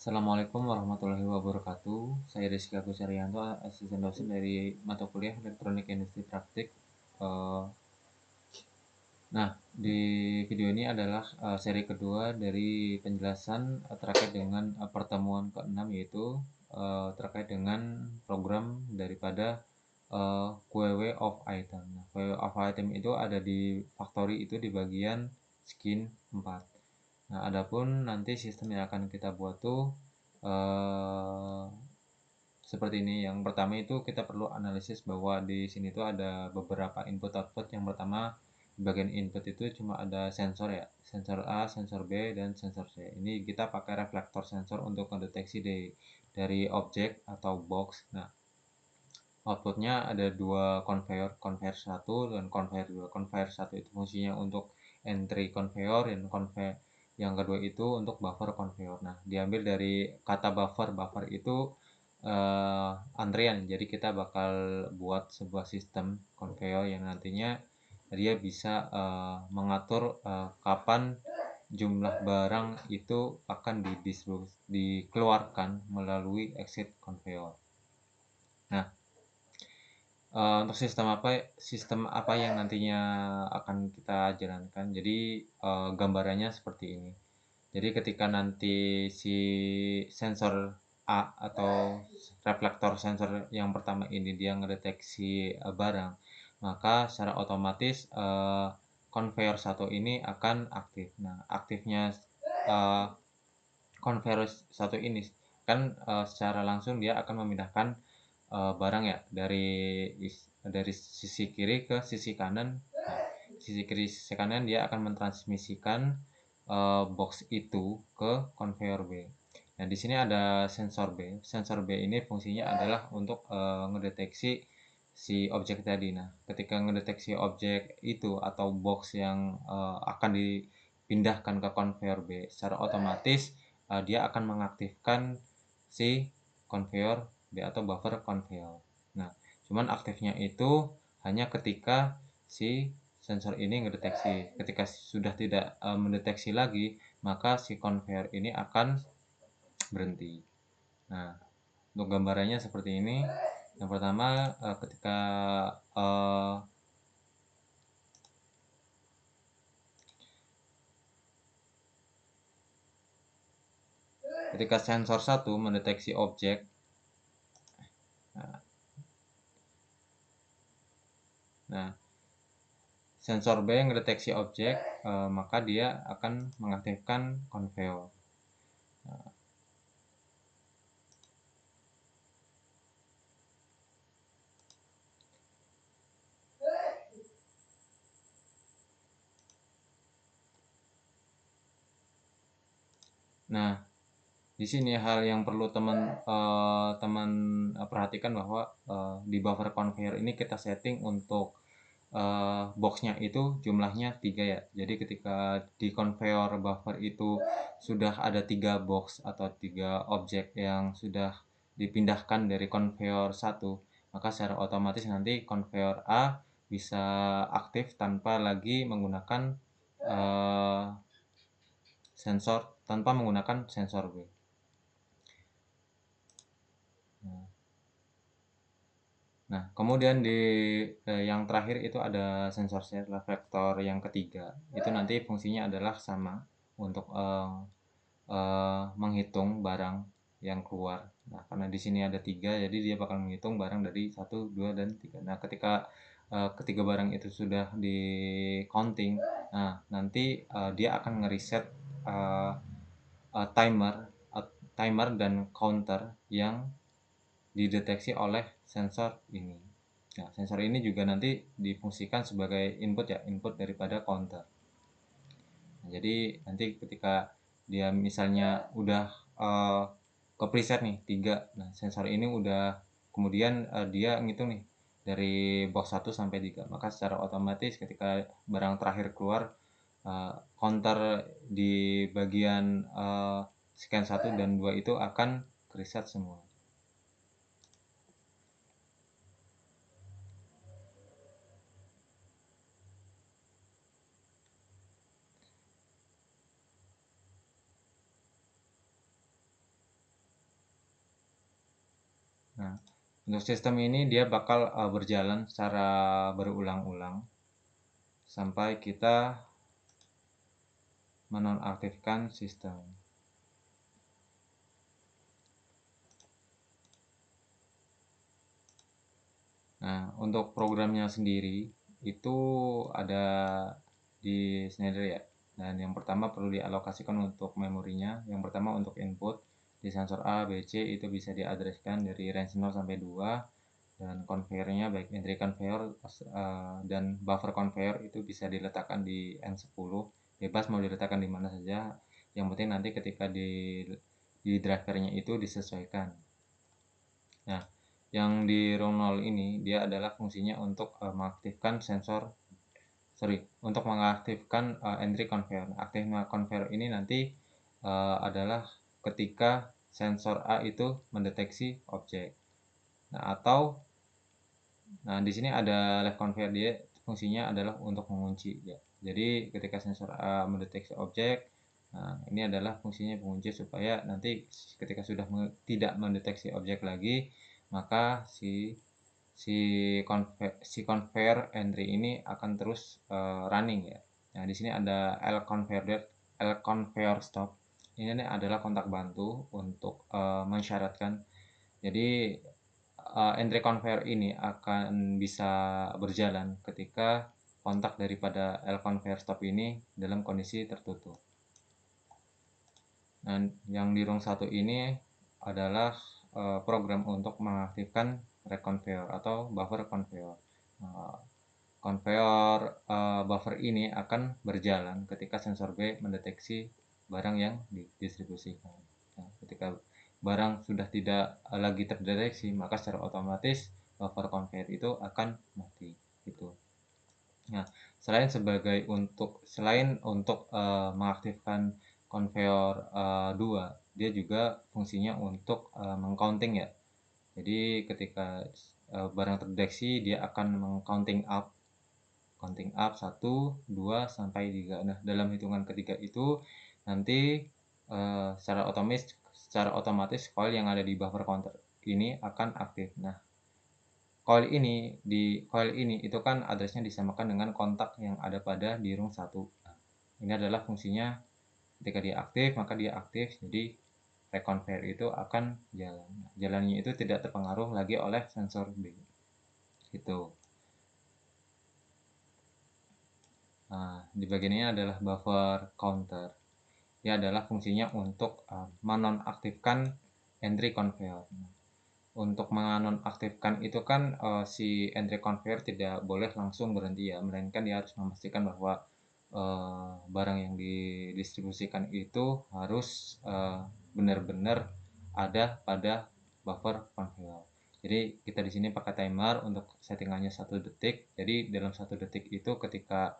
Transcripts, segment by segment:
Assalamualaikum warahmatullahi wabarakatuh. Saya Rizky Agus Arianto, asisten dosen dari mata kuliah Elektronik Industri Praktik. Nah, di video ini adalah seri kedua dari penjelasan terkait dengan pertemuan ke-6, yaitu terkait dengan program daripada QW of item. Nah, QW of item itu ada di factory, itu di bagian skin 4. Nah, adapun nanti sistem yang akan kita buat tuh seperti ini. Yang pertama itu kita perlu analisis bahwa di sini tuh ada beberapa input output. Yang pertama, di bagian input itu cuma ada sensor ya, sensor A, sensor B, dan sensor C. Ini kita pakai reflektor sensor untuk mendeteksi dari objek atau box. Nah, outputnya ada dua conveyor 1 dan conveyor 2. Conveyor 1 itu fungsinya untuk entry conveyor, dan conveyor yang kedua itu untuk buffer conveyor. Nah, diambil dari kata buffer. Buffer itu antrian. Jadi kita bakal buat sebuah sistem conveyor yang nantinya dia bisa mengatur kapan jumlah barang itu akan dikeluarkan melalui exit conveyor. Nah, untuk sistem apa yang nantinya akan kita jalankan. Jadi gambarannya seperti ini. Jadi ketika nanti si sensor A atau reflektor sensor yang pertama ini dia ngedeteksi barang, maka secara otomatis conveyor 1 ini akan aktif. Nah, aktifnya conveyor 1 ini kan secara langsung dia akan memindahkan barang ya dari sisi kiri ke sisi kanan. Nah, sisi kiri sisi kanan dia akan mentransmisikan box itu ke conveyor B. Nah, di sini ada sensor B. Sensor B ini fungsinya adalah untuk ngedeteksi si objek tadi. Nah, ketika ngedeteksi objek itu atau box yang akan dipindahkan ke conveyor B, secara otomatis dia akan mengaktifkan si conveyor B atau buffer conveyor. Nah, cuman aktifnya itu hanya ketika si sensor ini ngedeteksi. Ketika sudah tidak mendeteksi lagi, maka si conveyor ini akan berhenti. Nah, untuk gambarannya seperti ini. Yang pertama, ketika sensor 1 mendeteksi objek, nah sensor B yang mendeteksi objek, maka dia akan mengaktifkan conveyor. Nah, di sini hal yang perlu teman perhatikan bahwa di buffer conveyor ini kita setting untuk boxnya itu jumlahnya 3 ya. Jadi ketika di conveyor buffer itu sudah ada 3 box atau 3 objek yang sudah dipindahkan dari conveyor 1, maka secara otomatis nanti conveyor A bisa aktif tanpa lagi menggunakan sensor B. Nah, kemudian di yang terakhir itu ada sensor reflektor yang ketiga. Itu nanti fungsinya adalah sama untuk menghitung barang yang keluar. Nah, karena di sini ada 3, jadi dia bakal menghitung barang dari 1, 2, dan 3. Nah, ketika ketiga barang itu sudah di counting, nah nanti dia akan ngereset timer dan counter yang dideteksi oleh sensor ini. Nah, sensor ini juga nanti difungsikan sebagai input daripada counter. Nah, jadi nanti ketika dia misalnya udah ke preset nih 3, nah sensor ini udah kemudian dia ngitung nih dari box 1 sampai 3, maka secara otomatis ketika barang terakhir keluar, counter di bagian scan 1 dan 2 itu akan reset semua. Untuk sistem ini dia bakal berjalan secara berulang-ulang sampai kita menonaktifkan sistem. Nah, untuk programnya sendiri itu ada di Schneider ya. Dan yang pertama perlu dialokasikan untuk memorinya. Yang pertama untuk input di sensor A, B, C itu bisa diadreskan dari range 0 sampai 2, dan conveyor-nya baik entry conveyor dan buffer conveyor itu bisa diletakkan di N10. Bebas mau diletakkan di mana saja. Yang penting nanti ketika di drivernya itu disesuaikan. Nah, yang di row 0 ini dia adalah fungsinya untuk mengaktifkan untuk mengaktifkan entry conveyor. Aktifnya conveyor ini nanti adalah ketika sensor A itu mendeteksi objek. Nah, di sini ada left conveyor, dia fungsinya adalah untuk mengunci ya. Jadi ketika sensor A mendeteksi objek, nah ini adalah fungsinya pengunci supaya nanti ketika sudah tidak mendeteksi objek lagi, maka si conveyor entry ini akan terus running ya. Nah, di sini ada L conveyor stop. Ini adalah kontak bantu untuk mensyaratkan. Jadi entry conveyor ini akan bisa berjalan ketika kontak daripada L conveyor stop ini dalam kondisi tertutup. Dan yang di row 1 ini adalah program untuk mengaktifkan rack conveyor atau buffer conveyor. Conveyor buffer ini akan berjalan ketika sensor B mendeteksi barang yang didistribusikan. Nah, ketika barang sudah tidak lagi terdeteksi, maka secara otomatis buffer conveyor itu akan mati gitu. Nah, selain untuk mengaktifkan conveyor 2, dia juga fungsinya untuk mengcounting ya. Jadi ketika barang terdeteksi, dia akan mengcounting up 1, 2 sampai 3. Nah, dalam hitungan ketiga itu nanti secara otomatis coil yang ada di buffer counter ini akan aktif. Nah, coil ini itu kan address-nya disamakan dengan kontak yang ada pada di row 1. Nah, ini adalah fungsinya ketika dia aktif, maka dia aktif. Jadi reconveyor itu akan jalan. Jalannya itu tidak terpengaruh lagi oleh sensor B. Gitu. Nah, di bagian ini adalah buffer counter. Dia adalah fungsinya untuk menonaktifkan entry conveyor. Untuk menonaktifkan itu kan si entry conveyor tidak boleh langsung berhenti ya, melainkan dia harus memastikan bahwa barang yang didistribusikan itu harus benar-benar ada pada buffer conveyor. Jadi kita di sini pakai timer untuk settingannya 1 detik. Jadi dalam 1 detik itu ketika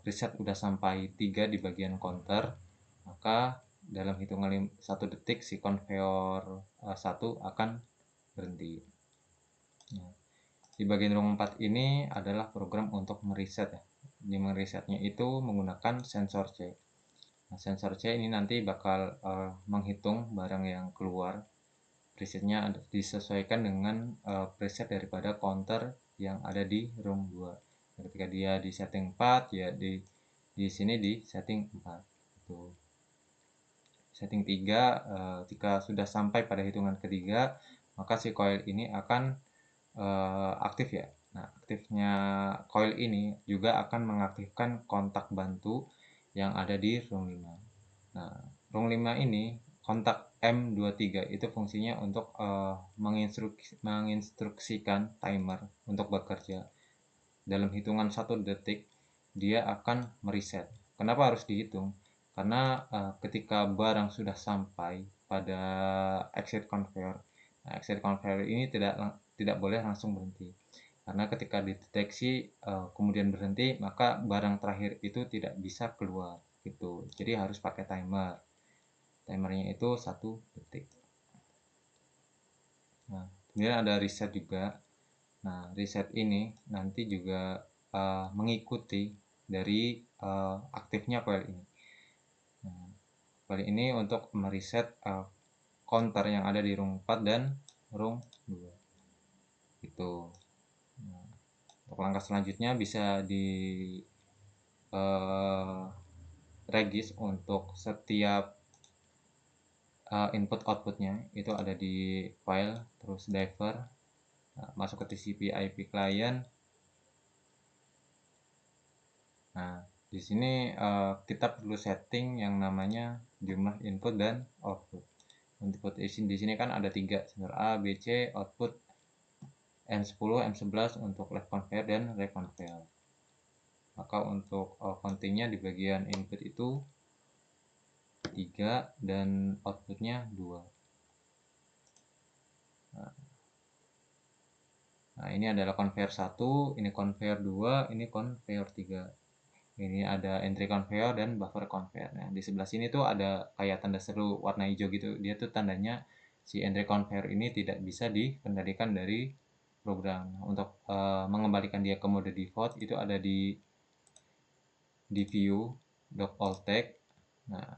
preset udah sampai 3 di bagian counter, maka dalam hitungan 1 detik si conveyor 1 akan berhenti. Nah, di bagian row 4 ini adalah program untuk mereset ya. Di meresetnya itu menggunakan sensor C. Nah, sensor C ini nanti bakal menghitung barang yang keluar. Presetnya disesuaikan dengan preset daripada counter yang ada di row 2. Nah, ketika dia di setting 4 ya di sini di setting 4. Gitu. Setting 3 jika sudah sampai pada hitungan ketiga, maka si coil ini akan aktif ya. Nah, aktifnya coil ini juga akan mengaktifkan kontak bantu yang ada di row 5. Nah, row 5 ini kontak M23 itu fungsinya untuk menginstruksikan timer untuk bekerja. Dalam hitungan 1 detik dia akan mereset. Kenapa harus dihitung? Karena ketika barang sudah sampai pada exit conveyor, nah, exit conveyor ini tidak boleh langsung berhenti. Karena ketika dideteksi kemudian berhenti, maka barang terakhir itu tidak bisa keluar gitu. Jadi harus pakai timer. Timernya itu 1 detik. Nah, kemudian ada reset juga. Nah, reset ini nanti juga mengikuti dari aktifnya coil ini. Nah, coil ini untuk mereset counter yang ada di row 4 dan row 2. Tuh. Nah, untuk langkah selanjutnya bisa di regis untuk setiap input outputnya itu ada di file, terus driver, masuk ke TCP IP client. Nah, di sini kita perlu setting yang namanya jumlah input dan output. Input di sini kan ada 3, sensor A, B, C, output M10, M11 untuk left conveyor dan right conveyor. Maka untuk countingnya di bagian input itu 3 dan outputnya 2. Nah, ini adalah conveyor 1, ini conveyor 2, ini conveyor 3. Ini ada entry conveyor dan buffer conveyor. Nah, di sebelah sini tuh ada kayak tanda seru warna hijau gitu. Dia tuh tandanya si entry conveyor ini tidak bisa dikendalikan dari program. Nah, untuk mengembalikan dia ke mode default itu ada di view doc all tag. Nah,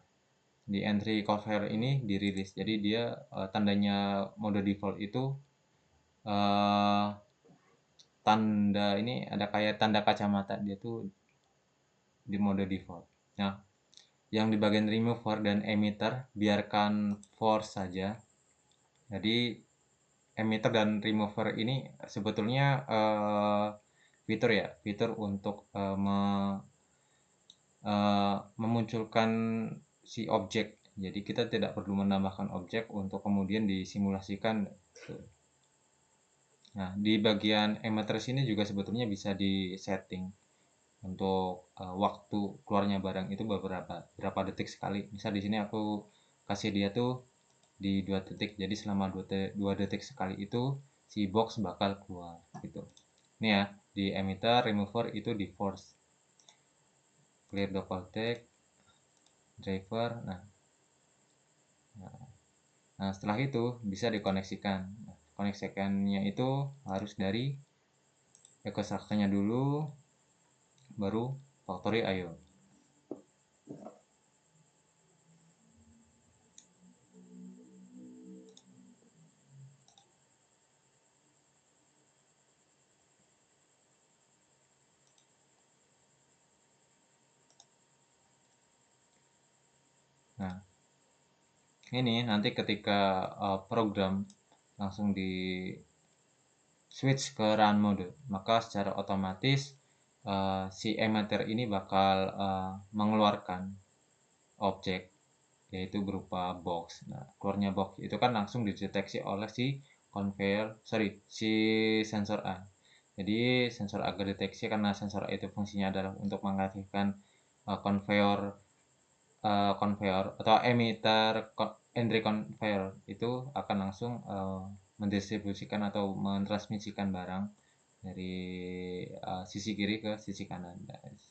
di entry conveyor ini dirilis. Jadi dia tandanya mode default itu tanda ini ada kayak tanda kacamata, dia tuh di mode default. Nah, yang di bagian remover dan emitter biarkan force saja. Jadi emitter dan remover ini sebetulnya fitur untuk memunculkan si objek. Jadi kita tidak perlu menambahkan objek untuk kemudian disimulasikan. Nah, di bagian emitter sini juga sebetulnya bisa di setting untuk waktu keluarnya barang itu berapa detik sekali. Misal di sini aku kasih dia tuh di 2 detik. Jadi selama 2 detik sekali itu si box bakal keluar gitu. Ini ya, di emitter, remover itu di force. Clear local tag, driver. Nah, setelah itu bisa dikoneksikan. Nah, koneksikannya itu harus dari EcoStructure-nya dulu, baru Factory IO. Nah, ini nanti ketika program langsung di switch ke run mode, maka secara otomatis si emitter ini bakal mengeluarkan objek, yaitu berupa box. Nah, keluarnya box itu kan langsung dideteksi oleh si sensor A. Jadi sensor A deteksi karena sensor A itu fungsinya adalah untuk mengaktifkan conveyor atau emitter entry conveyor itu akan langsung mendistribusikan atau mentransmisikan barang dari sisi kiri ke sisi kanan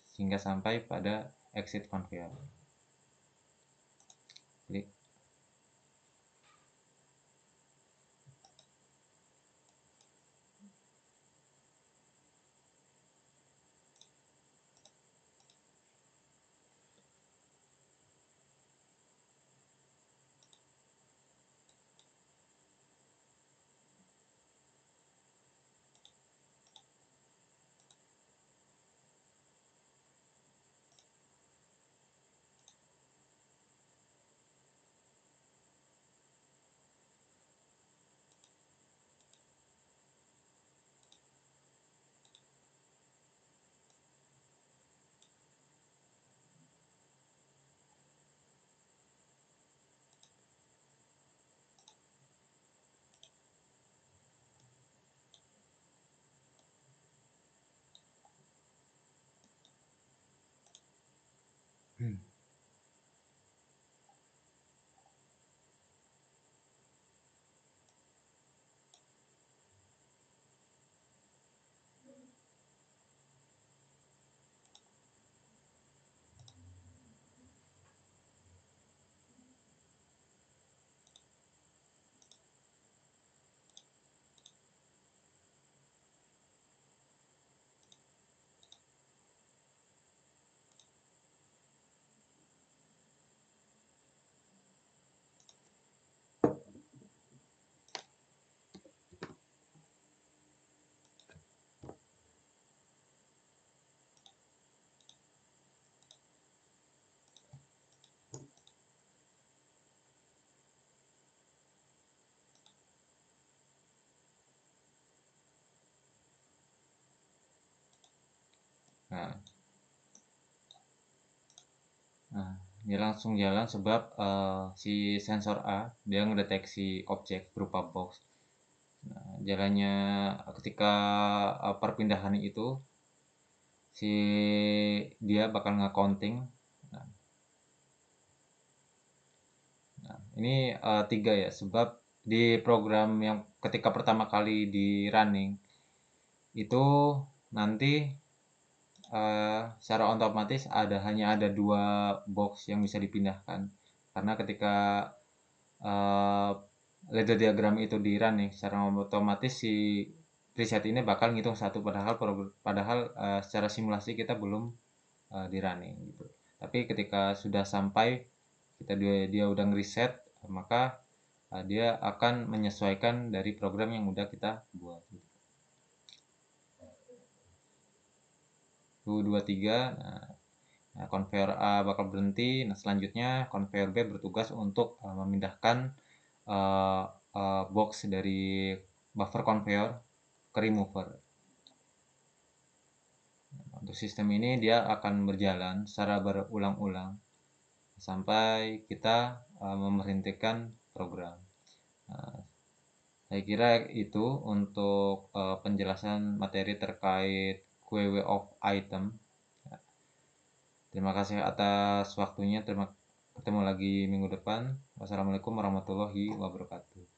sehingga sampai pada exit conveyor. Klik. Nah, nah dia langsung jalan sebab si sensor A dia ngedeteksi objek berupa box. Nah, jalannya ketika perpindahan itu si dia bakal nge-counting. Nah, ini 3 ya, sebab di program yang ketika pertama kali di running itu nanti secara otomatis hanya ada 2 box yang bisa dipindahkan. Karena ketika ladder diagram itu di running secara otomatis si preset ini bakal ngitung satu, padahal secara simulasi kita belum di running gitu. Tapi ketika sudah sampai dia udah ngeriset, maka dia akan menyesuaikan dari program yang udah kita buat gitu. 1, 2, 3. Nah, conveyor A bakal berhenti. Nah, selanjutnya conveyor B bertugas untuk memindahkan box dari buffer conveyor ke remover. Untuk sistem ini dia akan berjalan secara berulang-ulang sampai kita memberhentikan program. Saya kira itu untuk penjelasan materi terkait QW of item. Terima kasih atas waktunya. Ketemu lagi minggu depan. Wassalamualaikum warahmatullahi wabarakatuh.